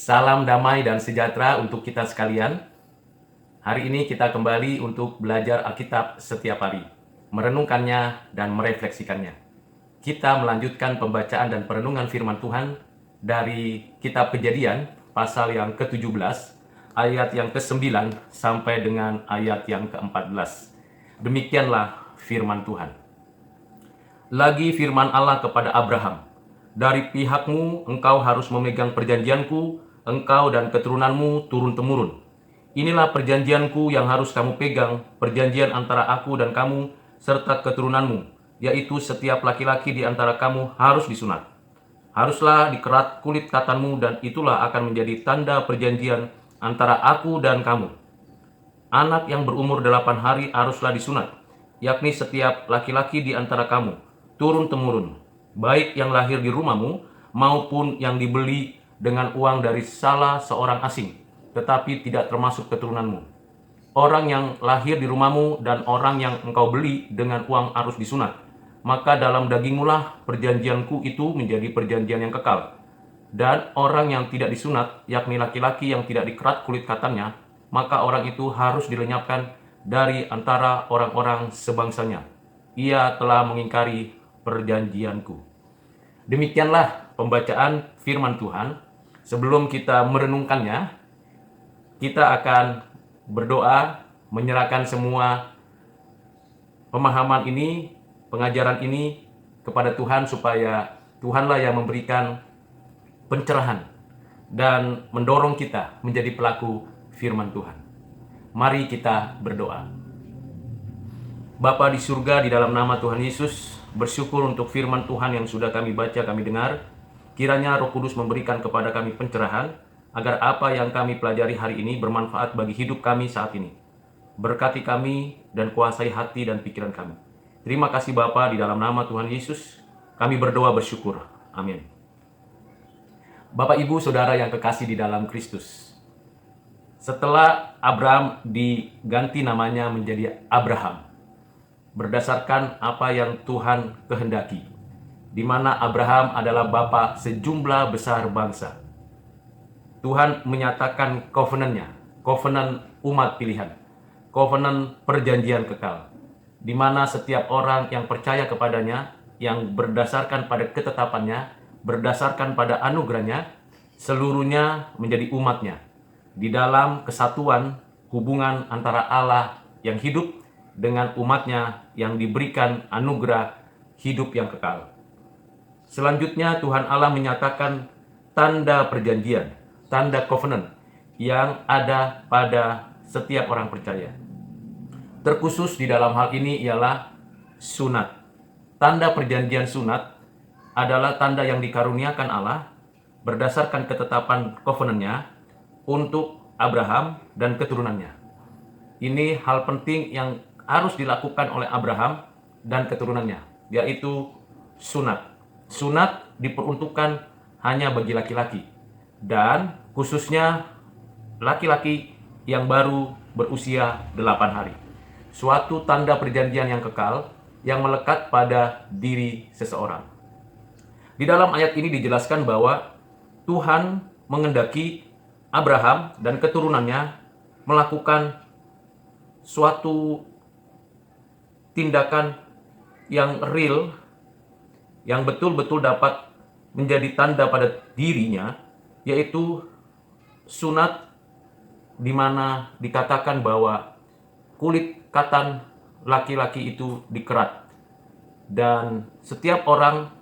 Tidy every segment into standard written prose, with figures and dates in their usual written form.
Salam damai dan sejahtera untuk kita sekalian. Hari ini kita kembali untuk belajar Alkitab setiap hari, merenungkannya dan merefleksikannya. Kita melanjutkan pembacaan dan perenungan firman Tuhan dari kitab Kejadian, pasal yang ke-17, ayat yang ke-9 sampai dengan ayat yang ke-14. Demikianlah firman Tuhan. Lagi firman Allah kepada Abraham, "Dari pihakmu engkau harus memegang perjanjianku, engkau dan keturunanmu turun-temurun. Inilah perjanjianku yang harus kamu pegang, perjanjian antara aku dan kamu serta keturunanmu, yaitu setiap laki-laki di antara kamu harus disunat. Haruslah dikerat kulit katanmu dan itulah akan menjadi tanda perjanjian antara aku dan kamu. Anak yang berumur 8 hari haruslah disunat, yakni setiap laki-laki di antara kamu, turun-temurun, baik yang lahir di rumahmu maupun yang dibeli dengan uang dari salah seorang asing, tetapi tidak termasuk keturunanmu. Orang yang lahir di rumahmu dan orang yang engkau beli dengan uang harus disunat. Maka dalam dagingmulah perjanjianku itu menjadi perjanjian yang kekal. Dan orang yang tidak disunat, yakni laki-laki yang tidak dikerat kulit katannya, maka orang itu harus dilenyapkan dari antara orang-orang sebangsanya. Ia telah mengingkari perjanjianku." Demikianlah pembacaan firman Tuhan. Sebelum kita merenungkannya, kita akan berdoa menyerahkan semua pemahaman ini, pengajaran ini kepada Tuhan supaya Tuhanlah yang memberikan pencerahan dan mendorong kita menjadi pelaku firman Tuhan. Mari kita berdoa. Bapa di surga, di dalam nama Tuhan Yesus, bersyukur untuk firman Tuhan yang sudah kami baca, kami dengar. Kiranya Roh Kudus memberikan kepada kami pencerahan, agar apa yang kami pelajari hari ini bermanfaat bagi hidup kami saat ini. Berkati kami dan kuasai hati dan pikiran kami. Terima kasih Bapa, di dalam nama Tuhan Yesus, kami berdoa bersyukur. Amin. Bapak, Ibu, Saudara yang kekasih di dalam Kristus. Setelah Abraham diganti namanya menjadi Abraham, berdasarkan apa yang Tuhan kehendaki, di mana Abraham adalah bapa sejumlah besar bangsa. Tuhan menyatakan covenant-nya, covenant umat pilihan, covenant perjanjian kekal, di mana setiap orang yang percaya kepadanya, yang berdasarkan pada ketetapannya, berdasarkan pada anugerahnya, seluruhnya menjadi umatnya, di dalam kesatuan hubungan antara Allah yang hidup dengan umatnya yang diberikan anugerah hidup yang kekal. Selanjutnya Tuhan Allah menyatakan tanda perjanjian, tanda covenant yang ada pada setiap orang percaya. Terkhusus di dalam hal ini ialah sunat. Tanda perjanjian sunat adalah tanda yang dikaruniakan Allah berdasarkan ketetapan covenant-nya untuk Abraham dan keturunannya. Ini hal penting yang harus dilakukan oleh Abraham dan keturunannya, yaitu sunat. Sunat diperuntukkan hanya bagi laki-laki, dan khususnya laki-laki yang baru berusia 8 hari. Suatu tanda perjanjian yang kekal yang melekat pada diri seseorang. Di dalam ayat ini dijelaskan bahwa Tuhan mengendaki Abraham dan keturunannya melakukan suatu tindakan yang real, yang betul-betul dapat menjadi tanda pada dirinya, yaitu sunat, di mana dikatakan bahwa kulit katan laki-laki itu dikerat, dan setiap orang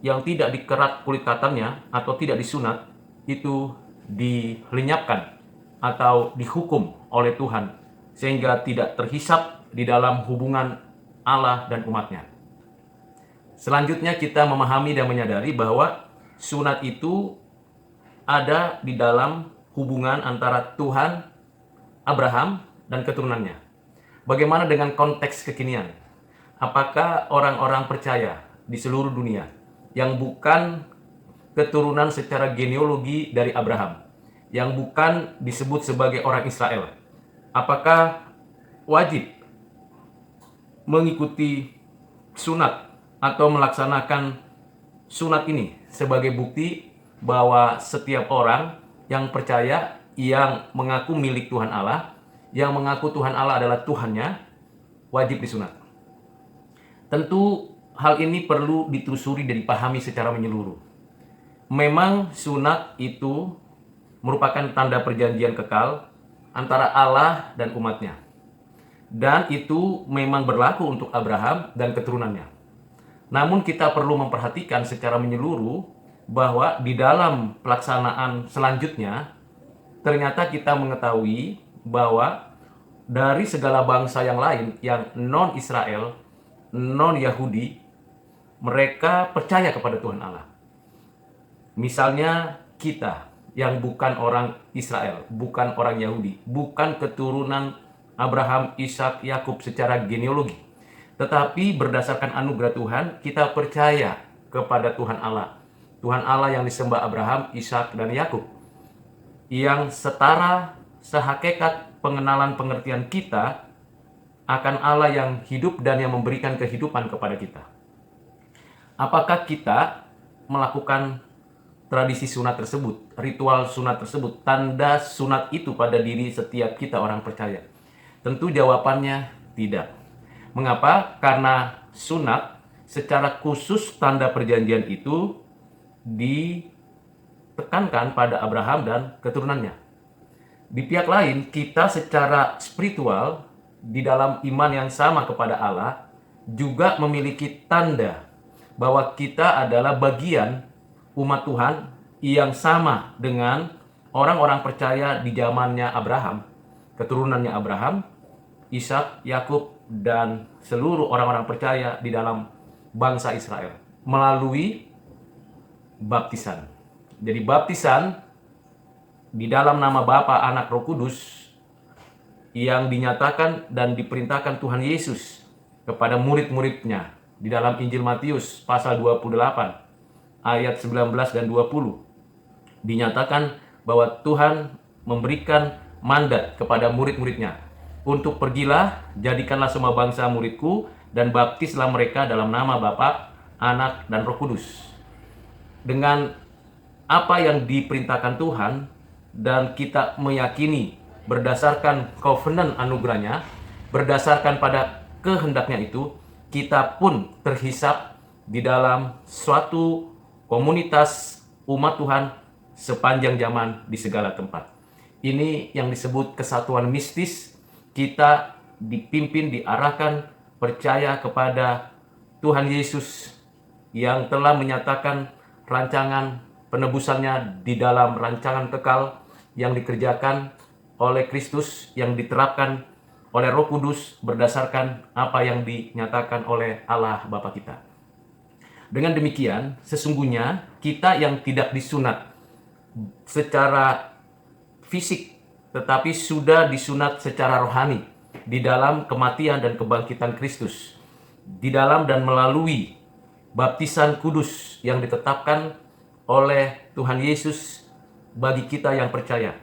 yang tidak dikerat kulit katannya atau tidak disunat itu dilenyapkan atau dihukum oleh Tuhan, sehingga tidak terhisap di dalam hubungan Allah dan umatnya. Selanjutnya kita memahami dan menyadari bahwa sunat itu ada di dalam hubungan antara Tuhan, Abraham, dan keturunannya. Bagaimana dengan konteks kekinian? Apakah orang-orang percaya di seluruh dunia yang bukan keturunan secara genealogi dari Abraham, yang bukan disebut sebagai orang Israel, apakah wajib mengikuti sunat atau melaksanakan sunat ini sebagai bukti bahwa setiap orang yang percaya, yang mengaku milik Tuhan Allah, yang mengaku Tuhan Allah adalah Tuhannya, wajib disunat. Tentu hal ini perlu ditelusuri dan dipahami secara menyeluruh. Memang sunat itu merupakan tanda perjanjian kekal antara Allah dan umatnya. Dan itu memang berlaku untuk Abraham dan keturunannya. Namun kita perlu memperhatikan secara menyeluruh bahwa di dalam pelaksanaan selanjutnya, ternyata kita mengetahui bahwa dari segala bangsa yang lain yang non-Israel, non-Yahudi, mereka percaya kepada Tuhan Allah. Misalnya kita yang bukan orang Israel, bukan orang Yahudi, bukan keturunan Abraham, Ishak, Yakub secara genealogi, tetapi berdasarkan anugerah Tuhan, kita percaya kepada Tuhan Allah. Tuhan Allah yang disembah Abraham, Ishak, dan Yakub, yang setara sehakikat pengenalan pengertian kita akan Allah yang hidup dan yang memberikan kehidupan kepada kita. Apakah kita melakukan tradisi sunat tersebut, ritual sunat tersebut, tanda sunat itu pada diri setiap kita orang percaya? Tentu jawabannya tidak. Mengapa? Karena sunat secara khusus tanda perjanjian itu ditekankan pada Abraham dan keturunannya. Di pihak lain, kita secara spiritual di dalam iman yang sama kepada Allah juga memiliki tanda bahwa kita adalah bagian umat Tuhan yang sama dengan orang-orang percaya di zamannya Abraham, keturunannya Abraham, Ishak, Yakub, dan seluruh orang-orang percaya di dalam bangsa Israel melalui baptisan. Jadi baptisan di dalam nama Bapa, Anak, Roh Kudus yang dinyatakan dan diperintahkan Tuhan Yesus kepada murid-muridnya di dalam Injil Matius pasal 28 ayat 19 dan 20. Dinyatakan bahwa Tuhan memberikan mandat kepada murid-muridnya untuk pergilah, jadikanlah semua bangsa muridku, dan baptislah mereka dalam nama Bapa, Anak, dan Roh Kudus. Dengan apa yang diperintahkan Tuhan, dan kita meyakini berdasarkan covenant anugerahnya, berdasarkan pada kehendaknya itu, kita pun terhisap di dalam suatu komunitas umat Tuhan sepanjang zaman di segala tempat. Ini yang disebut kesatuan mistis. Kita dipimpin, diarahkan, percaya kepada Tuhan Yesus yang telah menyatakan rancangan penebusannya di dalam rancangan kekal yang dikerjakan oleh Kristus, yang diterapkan oleh Roh Kudus berdasarkan apa yang dinyatakan oleh Allah Bapa kita. Dengan demikian, sesungguhnya kita yang tidak disunat secara fisik, tetapi sudah disunat secara rohani di dalam kematian dan kebangkitan Kristus, di dalam dan melalui baptisan kudus yang ditetapkan oleh Tuhan Yesus bagi kita yang percaya.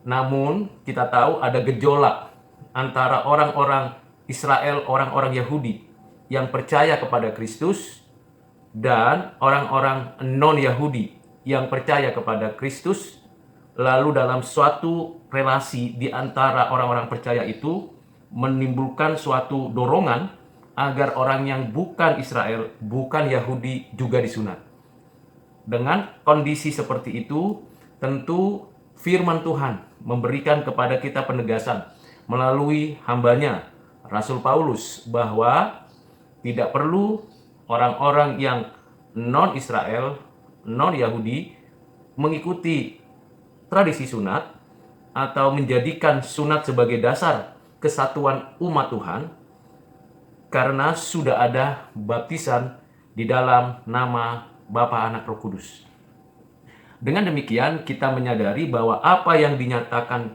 Namun kita tahu ada gejolak antara orang-orang Israel, orang-orang Yahudi yang percaya kepada Kristus, dan orang-orang non-Yahudi yang percaya kepada Kristus. Lalu dalam suatu relasi di antara orang-orang percaya itu menimbulkan suatu dorongan agar orang yang bukan Israel, bukan Yahudi juga disunat. Dengan kondisi seperti itu, tentu firman Tuhan memberikan kepada kita penegasan melalui hambanya, Rasul Paulus, bahwa tidak perlu orang-orang yang non-Israel, non-Yahudi mengikuti tradisi sunat atau menjadikan sunat sebagai dasar kesatuan umat Tuhan, karena sudah ada baptisan di dalam nama Bapa, Anak, Roh Kudus. Dengan demikian kita menyadari bahwa apa yang dinyatakan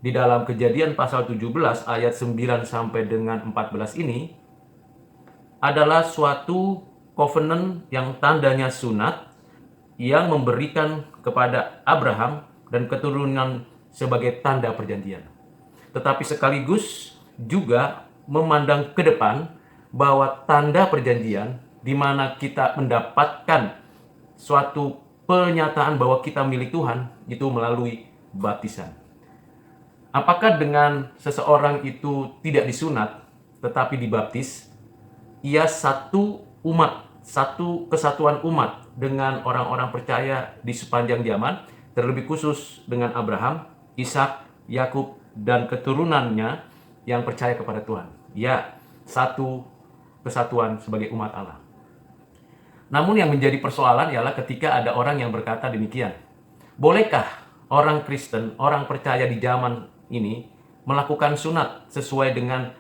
di dalam Kejadian pasal 17 ayat 9 sampai dengan 14 ini adalah suatu covenant yang tandanya sunat yang memberikan kepada Abraham dan keturunan sebagai tanda perjanjian. Tetapi sekaligus juga memandang ke depan bahwa tanda perjanjian di mana kita mendapatkan suatu penyataan bahwa kita milik Tuhan itu melalui baptisan. Apakah dengan seseorang itu tidak disunat tetapi dibaptis, ia satu umat, satu kesatuan umat dengan orang-orang percaya di sepanjang zaman, terlebih khusus dengan Abraham, Ishak, Yakub, dan keturunannya yang percaya kepada Tuhan. Ya, satu kesatuan sebagai umat Allah. Namun yang menjadi persoalan ialah ketika ada orang yang berkata demikian. Bolehkah orang Kristen, orang percaya di zaman ini melakukan sunat sesuai dengan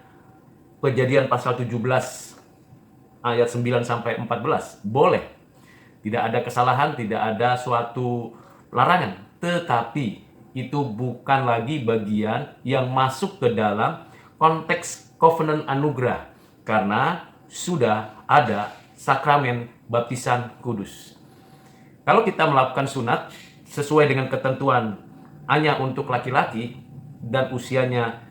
Kejadian pasal 17 ayat 9 sampai 14? Boleh. Tidak ada kesalahan, tidak ada suatu larangan. Tetapi itu bukan lagi bagian yang masuk ke dalam konteks covenant anugerah. Karena sudah ada sakramen baptisan kudus. Kalau kita melakukan sunat sesuai dengan ketentuan hanya untuk laki-laki dan usianya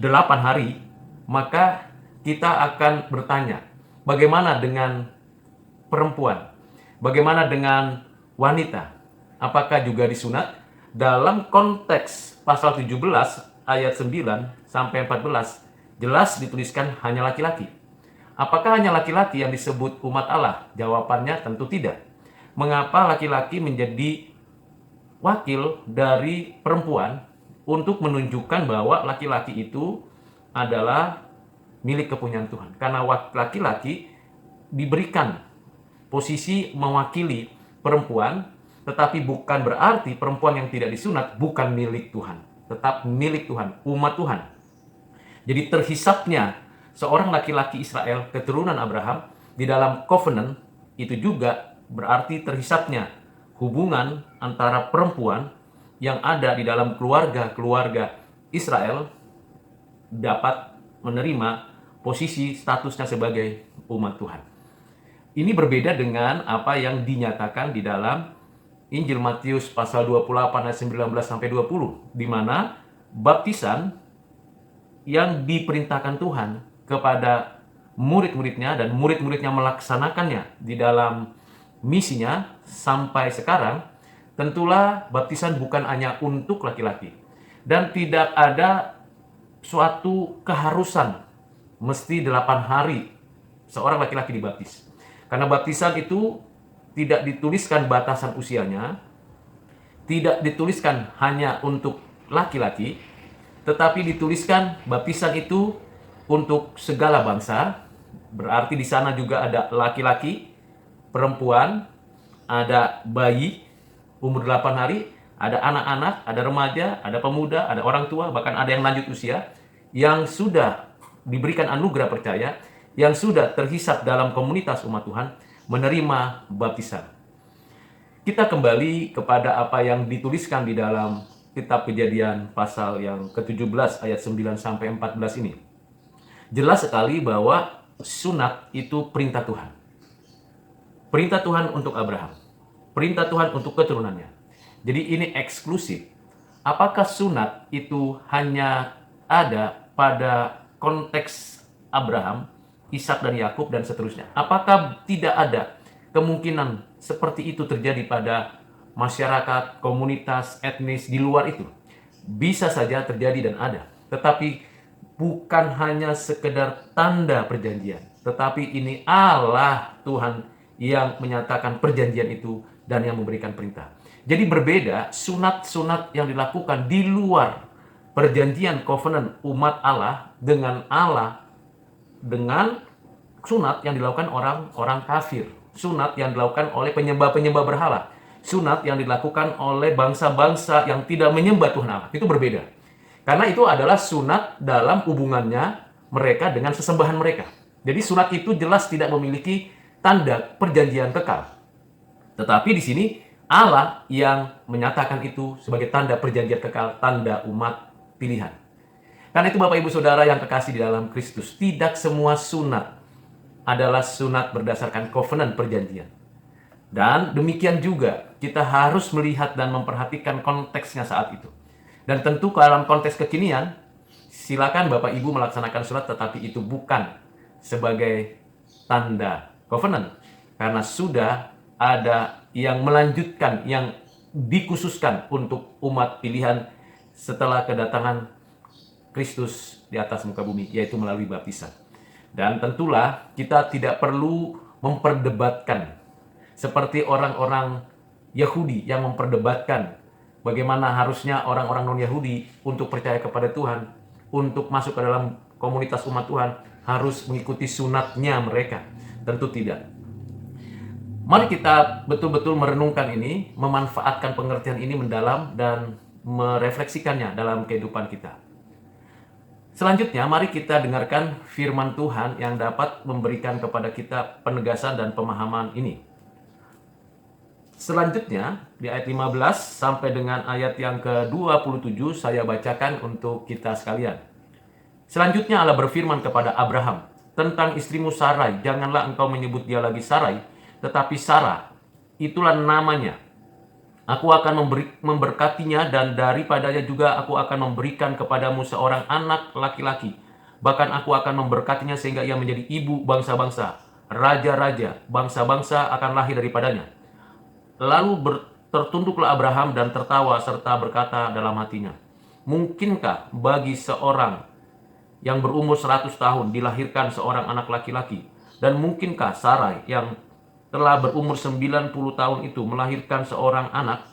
8 hari, maka kita akan bertanya, bagaimana dengan perempuan? Bagaimana dengan wanita? Apakah juga disunat? Dalam konteks pasal 17 ayat 9 sampai 14 jelas dituliskan hanya laki-laki. Apakah hanya laki-laki yang disebut umat Allah? Jawabannya tentu tidak. Mengapa laki-laki menjadi wakil dari perempuan untuk menunjukkan bahwa laki-laki itu adalah milik kepunyaan Tuhan? Karena laki-laki diberikan posisi mewakili perempuan, tetapi bukan berarti perempuan yang tidak disunat bukan milik Tuhan. Tetap milik Tuhan, umat Tuhan. Jadi terhisapnya seorang laki-laki Israel keturunan Abraham di dalam covenant itu juga berarti terhisapnya hubungan antara perempuan yang ada di dalam keluarga Israel dapat menerima posisi statusnya sebagai umat Tuhan. Ini berbeda dengan apa yang dinyatakan di dalam Injil Matius pasal 28 ayat 19 sampai 20, di mana baptisan yang diperintahkan Tuhan kepada murid-muridnya dan murid-muridnya melaksanakannya di dalam misinya sampai sekarang, tentulah baptisan bukan hanya untuk laki-laki dan tidak ada suatu keharusan mesti 8 hari seorang laki-laki dibaptis. Karena baptisan itu tidak dituliskan batasan usianya, tidak dituliskan hanya untuk laki-laki, tetapi dituliskan baptisan itu untuk segala bangsa. Berarti di sana juga ada laki-laki, perempuan, ada bayi umur 8 hari, ada anak-anak, ada remaja, ada pemuda, ada orang tua, bahkan ada yang lanjut usia, yang sudah diberikan anugerah percaya, yang sudah terhisap dalam komunitas umat Tuhan, menerima baptisan. Kita kembali kepada apa yang dituliskan di dalam kitab Kejadian pasal yang ke-17 ayat 9 sampai 14 ini. Jelas sekali bahwa sunat itu perintah Tuhan. Perintah Tuhan untuk Abraham. Perintah Tuhan untuk keturunannya. Jadi ini eksklusif. Apakah sunat itu hanya ada pada konteks Abraham, Ishak dan Yakub dan seterusnya? Apakah tidak ada kemungkinan seperti itu terjadi pada masyarakat, komunitas, etnis di luar itu? Bisa saja terjadi dan ada. Tetapi bukan hanya sekedar tanda perjanjian, tetapi ini Allah Tuhan yang menyatakan perjanjian itu dan yang memberikan perintah. Jadi berbeda sunat-sunat yang dilakukan di luar perjanjian covenant umat Allah dengan sunat yang dilakukan orang-orang kafir, sunat yang dilakukan oleh penyembah-penyembah berhala, sunat yang dilakukan oleh bangsa-bangsa yang tidak menyembah Tuhan Allah. Itu berbeda. Karena itu adalah sunat dalam hubungannya mereka dengan sesembahan mereka. Jadi sunat itu jelas tidak memiliki tanda perjanjian kekal. Tetapi di sini Allah yang menyatakan itu sebagai tanda perjanjian kekal, tanda umat pilihan. Karena itu Bapak Ibu Saudara yang kekasih di dalam Kristus, tidak semua sunat adalah sunat berdasarkan covenant perjanjian. Dan demikian juga kita harus melihat dan memperhatikan konteksnya saat itu. Dan tentu dalam konteks kekinian, silakan Bapak Ibu melaksanakan sunat, tetapi itu bukan sebagai tanda covenant. Karena sudah ada yang melanjutkan, yang dikhususkan untuk umat pilihan setelah kedatangan Kristus di atas muka bumi, yaitu melalui baptisan. Dan tentulah kita tidak perlu memperdebatkan seperti orang-orang Yahudi yang memperdebatkan bagaimana harusnya orang-orang non-Yahudi untuk percaya kepada Tuhan, untuk masuk ke dalam komunitas umat Tuhan, harus mengikuti sunatnya mereka. Tentu tidak. Mari kita betul-betul merenungkan ini, memanfaatkan pengertian ini mendalam dan merefleksikannya dalam kehidupan kita. Selanjutnya, mari kita dengarkan firman Tuhan yang dapat memberikan kepada kita penegasan dan pemahaman ini. Selanjutnya, di ayat 15 sampai dengan ayat yang ke-27, saya bacakan untuk kita sekalian. Selanjutnya Allah berfirman kepada Abraham, tentang istrimu Sarai, janganlah engkau menyebut dia lagi Sarai, tetapi Sarah, itulah namanya. Aku akan memberkatinya dan daripadanya juga aku akan memberikan kepadamu seorang anak laki-laki. Bahkan aku akan memberkatinya sehingga ia menjadi ibu bangsa-bangsa. Raja-raja, bangsa-bangsa akan lahir daripadanya. Lalu tertunduklah Abraham dan tertawa serta berkata dalam hatinya, mungkinkah bagi seorang yang berumur 100 tahun dilahirkan seorang anak laki-laki? Dan mungkinkah Sarai yang telah berumur 90 tahun itu melahirkan seorang anak?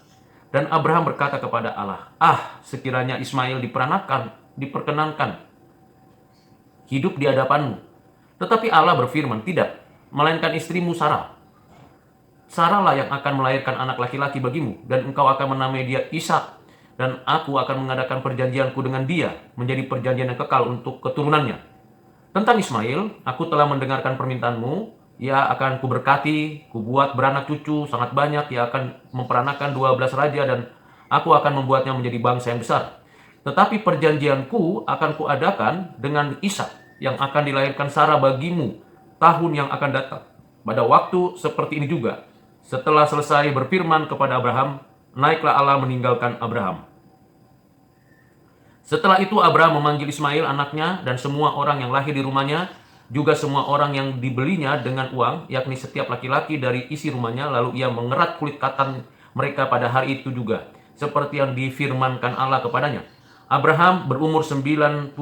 Dan Abraham berkata kepada Allah, sekiranya Ismail diperkenankan hidup di hadapanmu. Tetapi Allah berfirman, tidak, melainkan istrimu Sarah. Sarah lah yang akan melahirkan anak laki-laki bagimu, dan engkau akan menamai dia Ishak. Dan aku akan mengadakan perjanjianku dengan dia, menjadi perjanjian yang kekal untuk keturunannya. Tentang Ismail, aku telah mendengarkan permintaanmu. Ia akan kuberkati, kubuat beranak cucu sangat banyak. Ia akan memperanakan 12 raja dan aku akan membuatnya menjadi bangsa yang besar. Tetapi perjanjianku akan kuadakan dengan Ishak yang akan dilahirkan Sarah bagimu tahun yang akan datang. Pada waktu seperti ini juga, setelah selesai berfirman kepada Abraham, naiklah Allah meninggalkan Abraham. Setelah itu Abraham memanggil Ismail anaknya dan semua orang yang lahir di rumahnya, juga semua orang yang dibelinya dengan uang, yakni setiap laki-laki dari isi rumahnya, lalu ia mengerat kulit katan mereka pada hari itu juga, seperti yang difirmankan Allah kepadanya. Abraham berumur 99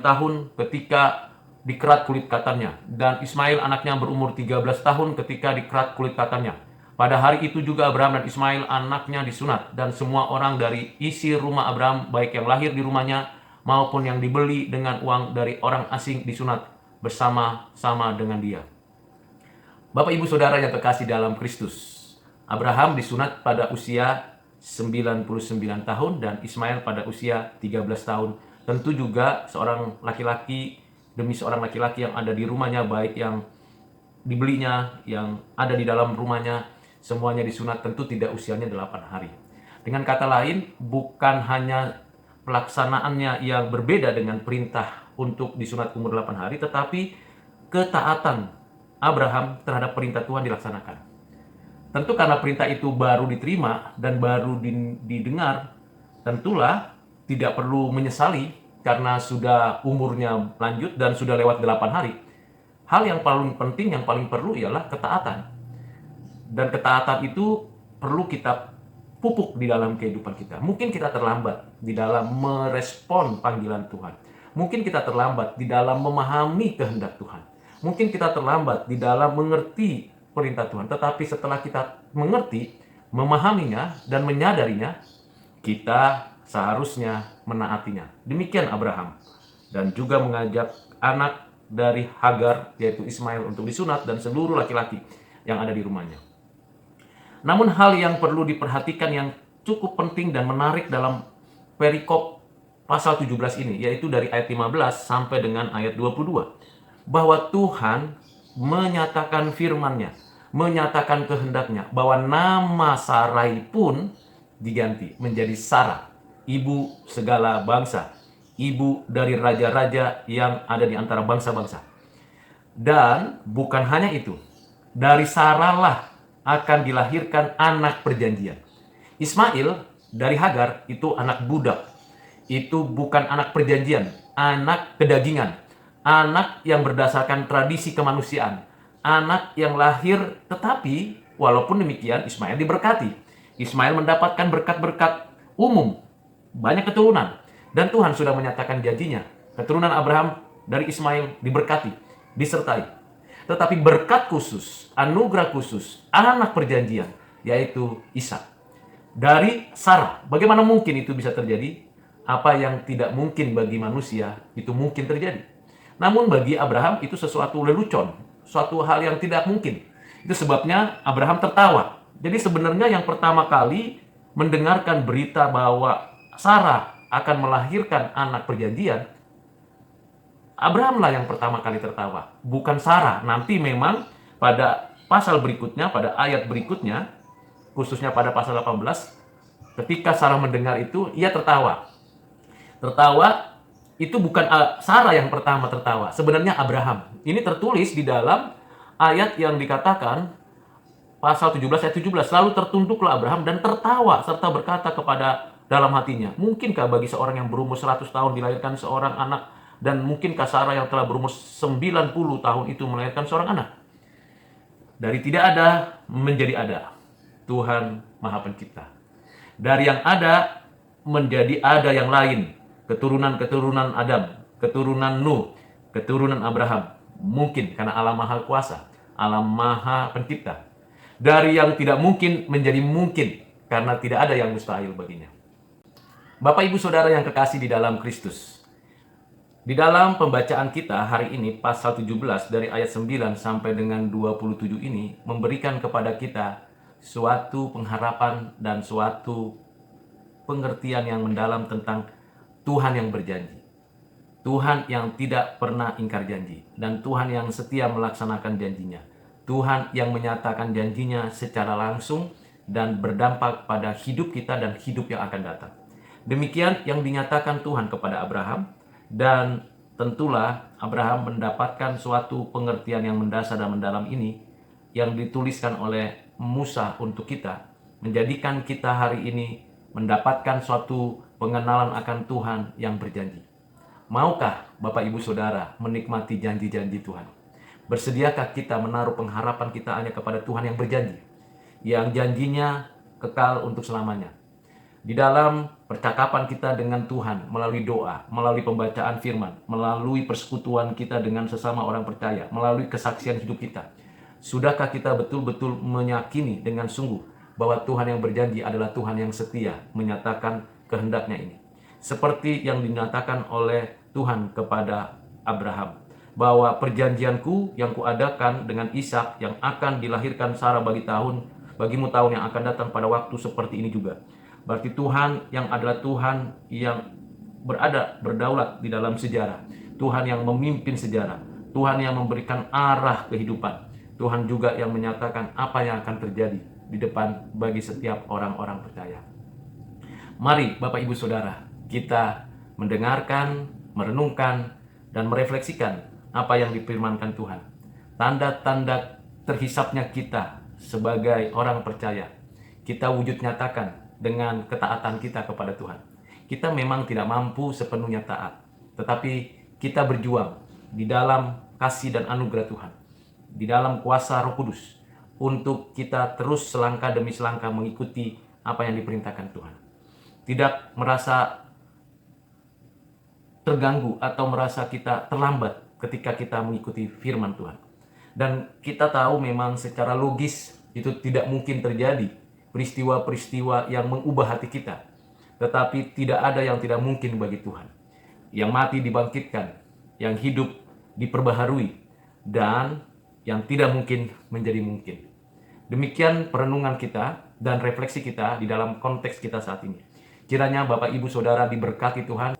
tahun ketika dikerat kulit katannya, dan Ismail anaknya berumur 13 tahun ketika dikerat kulit katannya. Pada hari itu juga Abraham dan Ismail anaknya disunat, dan semua orang dari isi rumah Abraham, baik yang lahir di rumahnya maupun yang dibeli dengan uang dari orang asing, disunat bersama-sama dengan dia. Bapak Ibu Saudara yang terkasih dalam Kristus, Abraham disunat pada usia 99 tahun dan Ismail pada usia 13 tahun. Tentu juga seorang laki-laki demi seorang laki-laki yang ada di rumahnya, baik yang dibelinya, yang ada di dalam rumahnya, semuanya disunat, tentu tidak usianya 8 hari. Dengan kata lain, bukan hanya pelaksanaannya yang berbeda dengan perintah untuk disunat umur 8 hari, tetapi ketaatan Abraham terhadap perintah Tuhan dilaksanakan. Tentu karena perintah itu baru diterima dan baru didengar, tentulah tidak perlu menyesali karena sudah umurnya lanjut dan sudah lewat 8 hari. Hal yang paling penting, yang paling perlu ialah ketaatan. Dan ketaatan itu perlu kita pupuk di dalam kehidupan kita. Mungkin kita terlambat di dalam merespon panggilan Tuhan. Mungkin kita terlambat di dalam memahami kehendak Tuhan. Mungkin kita terlambat di dalam mengerti perintah Tuhan. Tetapi setelah kita mengerti, memahaminya, dan menyadarinya, kita seharusnya menaatinya. Demikian Abraham. Dan juga mengajak anak dari Hagar, yaitu Ismail, untuk disunat, dan seluruh laki-laki yang ada di rumahnya. Namun hal yang perlu diperhatikan yang cukup penting dan menarik dalam perikop pasal 17 ini, yaitu dari ayat 15 sampai dengan ayat 22, bahwa Tuhan menyatakan firman-Nya, menyatakan kehendaknya, bahwa nama Sarai pun diganti menjadi Sarah, ibu segala bangsa, ibu dari raja-raja yang ada di antara bangsa-bangsa. Dan bukan hanya itu, dari Sarah lah akan dilahirkan anak perjanjian. Ismail dari Hagar itu anak budak. Itu bukan anak perjanjian, anak kedagingan, anak yang berdasarkan tradisi kemanusiaan, anak yang lahir tetapi Walaupun demikian, Ismail diberkati. Ismail mendapatkan berkat-berkat umum, banyak keturunan. Dan Tuhan sudah menyatakan janjinya. Keturunan Abraham dari Ismail diberkati, disertai. Tetapi berkat khusus, anugerah khusus, anak perjanjian, yaitu Ishak. Dari Sarah, bagaimana mungkin itu bisa terjadi? Apa yang tidak mungkin bagi manusia, itu mungkin terjadi. Namun bagi Abraham itu sesuatu lelucon, suatu hal yang tidak mungkin. Itu sebabnya Abraham tertawa. Jadi sebenarnya yang pertama kali mendengarkan berita bahwa Sarah akan melahirkan anak perjanjian, Abrahamlah yang pertama kali tertawa, bukan Sarah. Nanti memang pada pasal berikutnya, pada ayat berikutnya, khususnya pada pasal 18, ketika Sarah mendengar itu, ia tertawa. Tertawa itu bukan Sarah yang pertama tertawa, sebenarnya Abraham. Ini tertulis di dalam ayat yang dikatakan pasal 17 ayat 17, lalu tertunduklah Abraham dan tertawa serta berkata kepada dalam hatinya, mungkinkah bagi seorang yang berumur 100 tahun dilahirkan seorang anak, dan mungkinkah Sarah yang telah berumur 90 tahun itu melahirkan seorang anak? Dari tidak ada menjadi ada. Tuhan Maha Pencipta. Dari yang ada menjadi ada yang lain. Keturunan-keturunan Adam, keturunan Nuh, keturunan Abraham. Mungkin karena Allah Maha Kuasa, Allah Maha Pencipta. Dari yang tidak mungkin menjadi mungkin karena tidak ada yang mustahil baginya. Bapak Ibu Saudara yang kekasih di dalam Kristus. Di dalam pembacaan kita hari ini pasal 17 dari ayat 9 sampai dengan 27 ini memberikan kepada kita suatu pengharapan dan suatu pengertian yang mendalam tentang Tuhan yang berjanji. Tuhan yang tidak pernah ingkar janji. Dan Tuhan yang setia melaksanakan janjinya. Tuhan yang menyatakan janjinya secara langsung dan berdampak pada hidup kita dan hidup yang akan datang. Demikian yang dinyatakan Tuhan kepada Abraham. Dan tentulah Abraham mendapatkan suatu pengertian yang mendasar dan mendalam ini yang dituliskan oleh Musa untuk kita. Menjadikan kita hari ini mendapatkan suatu pengenalan akan Tuhan yang berjanji. Maukah Bapak Ibu Saudara menikmati janji-janji Tuhan? Bersediakah kita menaruh pengharapan kita hanya kepada Tuhan yang berjanji? Yang janjinya kekal untuk selamanya. Di dalam percakapan kita dengan Tuhan, melalui doa, melalui pembacaan firman, melalui persekutuan kita dengan sesama orang percaya, melalui kesaksian hidup kita. Sudahkah kita betul-betul meyakini dengan sungguh bahwa Tuhan yang berjanji adalah Tuhan yang setia menyatakan kehendaknya ini. Seperti yang dinyatakan oleh Tuhan kepada Abraham, bahwa perjanjianku yang kuadakan dengan Ishak yang akan dilahirkan Sarah bagimu tahun yang akan datang pada waktu seperti ini juga. Berarti Tuhan yang adalah Tuhan yang berdaulat di dalam sejarah. Tuhan yang memimpin sejarah. Tuhan yang memberikan arah kehidupan. Tuhan juga yang menyatakan apa yang akan terjadi di depan bagi setiap orang-orang percaya. Mari Bapak Ibu Saudara, kita mendengarkan, merenungkan, dan merefleksikan apa yang difirmankan Tuhan. Tanda-tanda terhisapnya kita sebagai orang percaya, kita wujud nyatakan dengan ketaatan kita kepada Tuhan. Kita memang tidak mampu sepenuhnya taat, tetapi kita berjuang di dalam kasih dan anugerah Tuhan, di dalam kuasa Roh Kudus, untuk kita terus selangkah demi selangkah mengikuti apa yang diperintahkan Tuhan. Tidak merasa terganggu atau merasa kita terlambat ketika kita mengikuti firman Tuhan. Dan kita tahu memang secara logis itu tidak mungkin terjadi peristiwa-peristiwa yang mengubah hati kita. Tetapi tidak ada yang tidak mungkin bagi Tuhan. Yang mati dibangkitkan, yang hidup diperbaharui, dan yang tidak mungkin menjadi mungkin. Demikian perenungan kita dan refleksi kita di dalam konteks kita saat ini. Kiranya Bapak Ibu Saudara diberkati Tuhan.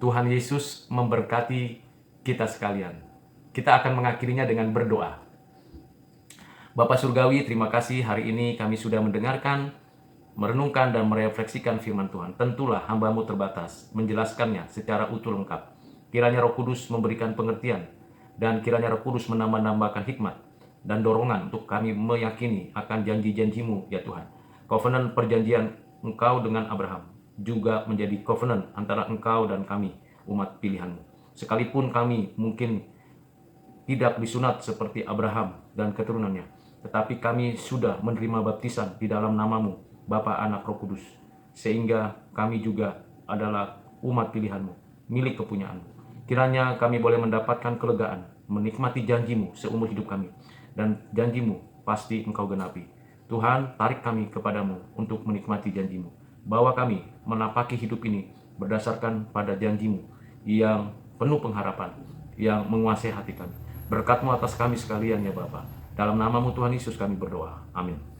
Tuhan Yesus memberkati kita sekalian. Kita akan mengakhirinya dengan berdoa. Bapak Surgawi, terima kasih hari ini kami sudah mendengarkan, merenungkan dan merefleksikan firman Tuhan. Tentulah hamba-Mu terbatas menjelaskannya secara utuh lengkap. Kiranya Roh Kudus memberikan pengertian dan kiranya Roh Kudus menambah-nambahkan hikmat dan dorongan untuk kami meyakini akan janji-janji-Mu ya Tuhan. Covenant perjanjian Engkau dengan Abraham juga menjadi covenant antara Engkau dan kami, umat pilihan-Mu. Sekalipun kami mungkin tidak disunat seperti Abraham dan keturunannya, tetapi kami sudah menerima baptisan di dalam nama-Mu, Bapa, Anak, Roh Kudus, sehingga kami juga adalah umat pilihan-Mu, milik kepunyaan-Mu. Kiranya kami boleh mendapatkan kelegaan, menikmati janji-Mu seumur hidup kami, dan janji-Mu pasti Engkau genapi. Tuhan, tarik kami kepadamu untuk menikmati janji-Mu. Bawa kami menapaki hidup ini berdasarkan pada janji-Mu yang penuh pengharapan, yang menguasai hati kami. Berkat-Mu atas kami sekalian ya Bapa. Dalam nama-Mu Tuhan Yesus kami berdoa. Amin.